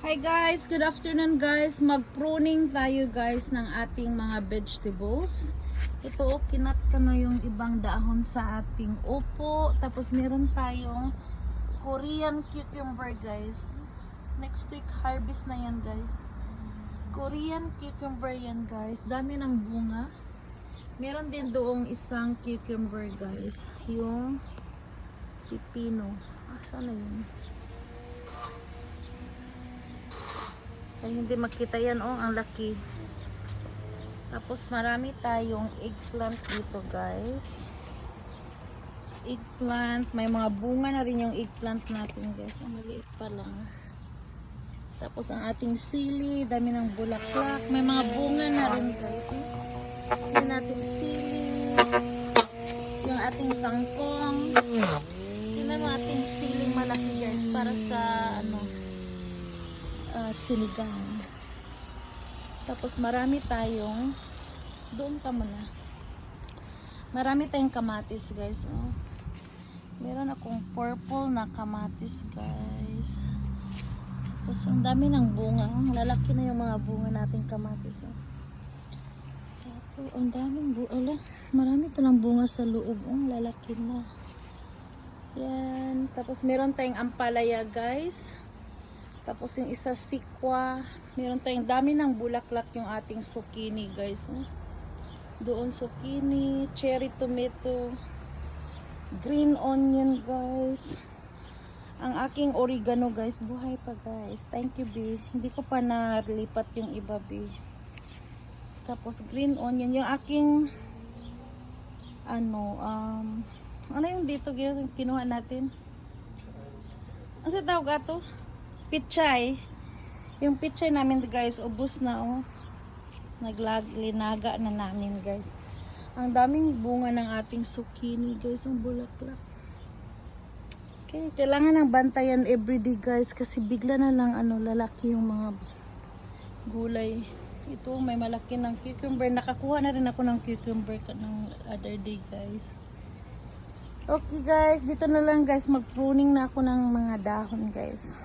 Hi guys, good afternoon guys. Mag-pruning tayo guys ng ating mga vegetables. Ito, kinat ka na yung ibang dahon sa ating upo. Tapos meron tayong Korean cucumber guys. Next week harvest na yan guys. Korean cucumber yan guys. Dami ng bunga. Meron din doong isang cucumber guys. Yung pipino. Sana yun? Ay, hindi makita yan, oh, ang laki. Tapos marami tayong eggplant dito guys. Eggplant, may mga bunga na rin yung eggplant natin guys. Ang maliit pa lang. Tapos ang ating sili, dami ng bulaklak. May mga bunga na rin guys. Yung ating sili, yung ating kangkong. Tingnan mo ating siling malaki guys para sa ano, sinigang. Tapos marami tayong doon ka muna. Marami tayong kamatis guys, oh. Meron akong purple na kamatis guys. Tapos ang dami ng bunga, oh. Lalaki na yung mga bunga nating kamatis, oh. Tapos ang daming bunga, marami pa ng bunga sa loob, oh. Lalaki na yan. Tapos meron tayong ampalaya guys. Tapos yung isa sikwa. Meron tayong dami ng bulaklak yung ating zucchini guys. Doon zucchini, cherry tomato, green onion guys. Ang aking oregano guys, buhay pa guys. Thank you B. Hindi ko pa nalipat yung iba B. Tapos green onion. Yung aking ano yung dito yung kinuha natin? Ano sa tawag ato? Pichay. Yung pichay namin guys, ubos na oh. Naglinaga na namin guys. Ang daming bunga ng ating zucchini guys, ang bulaklak. Okay, kailangan ng bantayan everyday guys kasi bigla na lang lalaki yung mga gulay. Ito may malaki ng cucumber. Nakakuha na rin ako ng cucumber ng other day guys. Okay guys, dito na lang guys, mag-pruning na ako ng mga dahon guys.